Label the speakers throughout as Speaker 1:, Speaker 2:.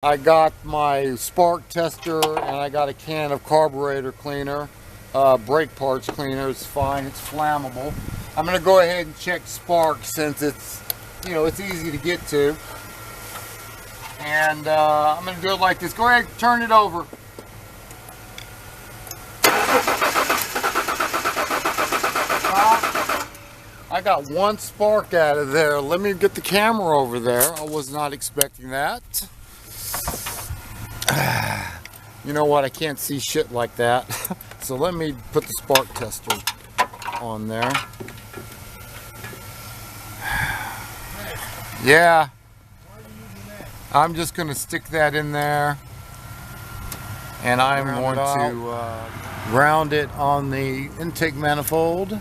Speaker 1: I got my spark tester and I got a can of carburetor cleaner, brake parts cleaner. It's fine, it's flammable. I'm gonna go ahead and check spark since it's, you know, it's easy to get to. And I'm gonna do it like this. Go ahead, turn it over. I got one spark out of there. Let me get the camera over there. I was not expecting that. You know what? I can't see shit like that. So let me put the spark tester on there. Yeah. I'm just going to stick that in there. And I'm going to ground it on the intake manifold.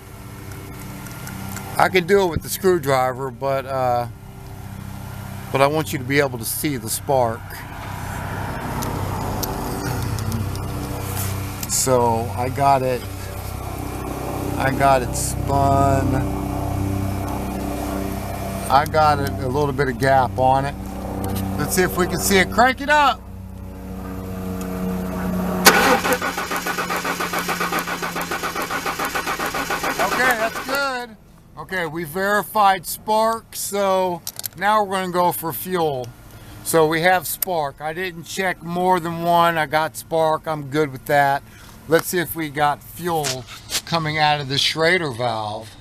Speaker 1: I could do it with the screwdriver, but I want you to be able to see the spark. So I got it spun. I got it a little bit of gap on it. Let's see if we can see it. Crank it up. Okay, that's good. Okay, we verified spark, so now we're going to go for fuel. So we have spark. I didn't check more than one. I got spark. I'm good with that. Let's see if we got fuel coming out of the Schrader valve.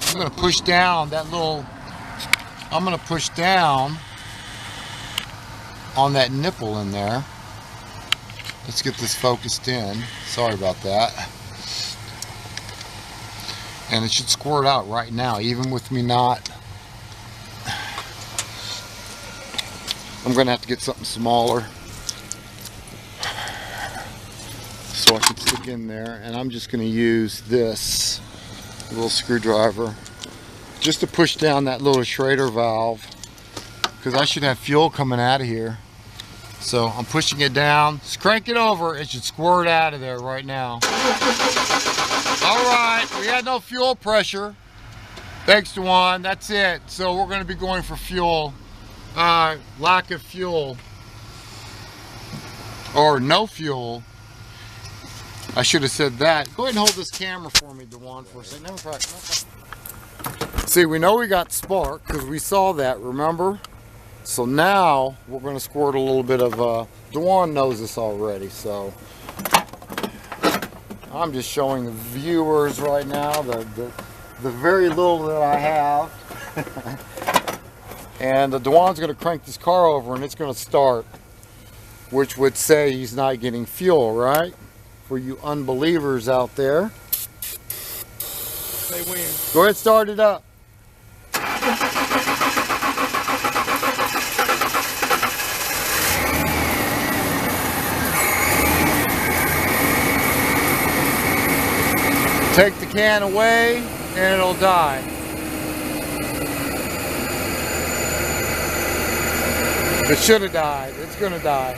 Speaker 1: I'm going to push down that little, I'm going to push down on that nipple in there. Let's get this focused in. Sorry about that. And it should squirt out right now, even with me not. I'm going to have to get something smaller so I can stick in there. And I'm just going to use this little screwdriver just to push down that little Schrader valve, because I should have fuel coming out of here. So I'm pushing it down. Just crank it over. It should squirt out of there right now. Alright, we had no fuel pressure. Thanks, Dewan. That's it. So we're going to be going for fuel. Lack of fuel. Or no fuel. I should have said that. Go ahead and hold this camera for me, Dewan, for a second. See, we know we got spark because we saw that, remember? So now we're going to squirt a little bit of, Dewan knows this already, so I'm just showing the viewers right now the very little that I have. And Dewan's going to crank this car over and it's going to start, which would say he's not getting fuel, right? For you unbelievers out there.
Speaker 2: They win.
Speaker 1: Go ahead, start it up. Take the can away and it'll die. It should have died. It's going to die.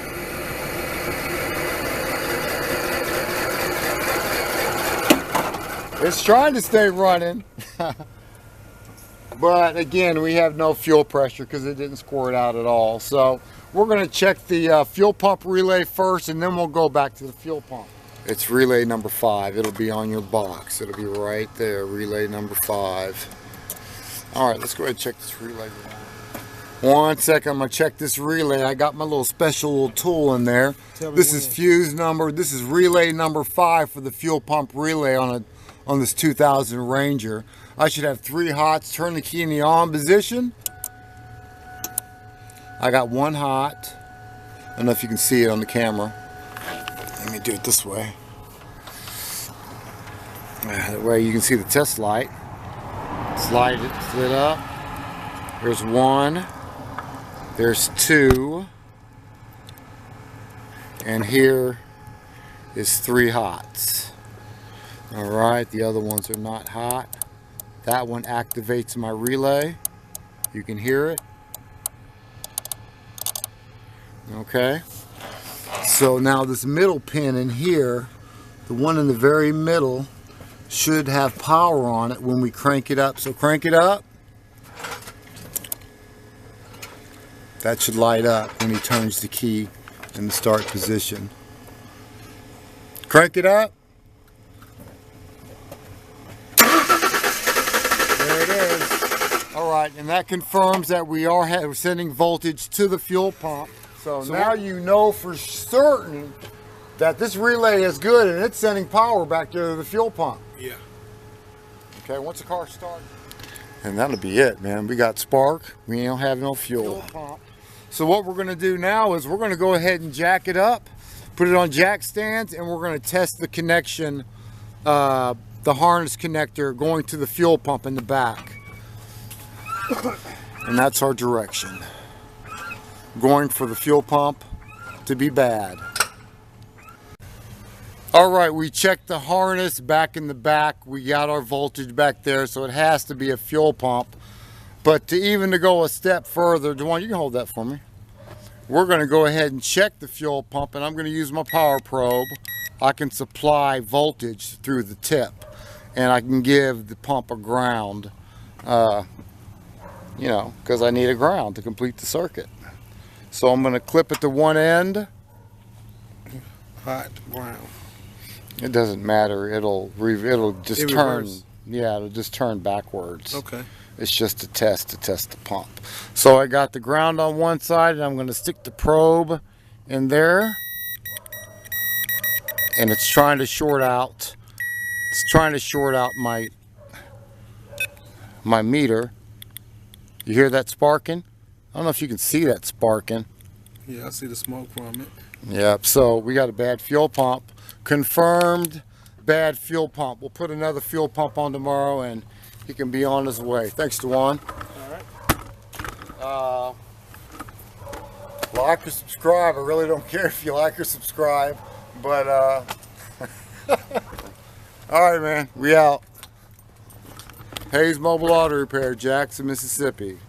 Speaker 1: It's trying to stay running. But again, we have no fuel pressure because it didn't squirt out at all. So we're going to check the fuel pump relay first, and then we'll go back to the fuel pump. It's relay number 5. It'll be on your box. It'll be right there, relay number 5. All right, let's go ahead and check this relay. One second, I'm going to check this relay. I got my little special little tool in there. This is fuse number. This is relay number 5 for the fuel pump relay on this 2000 Ranger. I should have 3 hots. Turn the key in the on position. I got 1 hot. I don't know if you can see it on the camera. Let me do it this way. That way you can see the test light. Slide it up. There's 1. There's 2. And here is 3 hots. Alright, the other ones are not hot. That one activates my relay. You can hear it. Okay. So now this middle pin in here, the one in the very middle, should have power on it when we crank it up. So crank it up. That should light up when he turns the key in the start position. Crank it up. There it is. All right, and that confirms that we are sending voltage to the fuel pump. So now you know for certain that this relay is good and it's sending power back to the fuel pump.
Speaker 2: Yeah.
Speaker 1: Okay, once the car starts. And that'll be it, man. We got spark, we don't have no fuel pump. So what we're gonna do now is we're gonna go ahead and jack it up, put it on jack stands, and we're gonna test the connection, the harness connector going to the fuel pump in the back. And that's our direction. Going for the fuel pump to be bad. All right, we checked the harness back in the back. We got our voltage back there, so it has to be a fuel pump. But to go a step further, Dewan, you can hold that for me. We're gonna go ahead and check the fuel pump, and I'm gonna use my power probe. I can supply voltage through the tip, and I can give the pump a ground, you know, because I need a ground to complete the circuit. So I'm gonna clip it to one end.
Speaker 2: Hot ground.
Speaker 1: It doesn't matter. It'll just turn.
Speaker 2: Reverse.
Speaker 1: Yeah, it'll just turn backwards.
Speaker 2: Okay.
Speaker 1: It's just to test the pump. So I got the ground on one side, and I'm going to stick the probe in there, and it's trying to short out. It's trying to short out my meter. You hear that sparking? I don't know if you can see that sparking.
Speaker 2: Yeah, I see the smoke from it.
Speaker 1: Yep. So we got a bad fuel pump. Confirmed bad fuel pump. We'll put another fuel pump on tomorrow, and he can be on his way. Thanks, Dewan.
Speaker 2: All right.
Speaker 1: Like or subscribe. I really don't care if you like or subscribe, but all right, man. We out. Hayes Mobile Auto Repair, Jackson, Mississippi.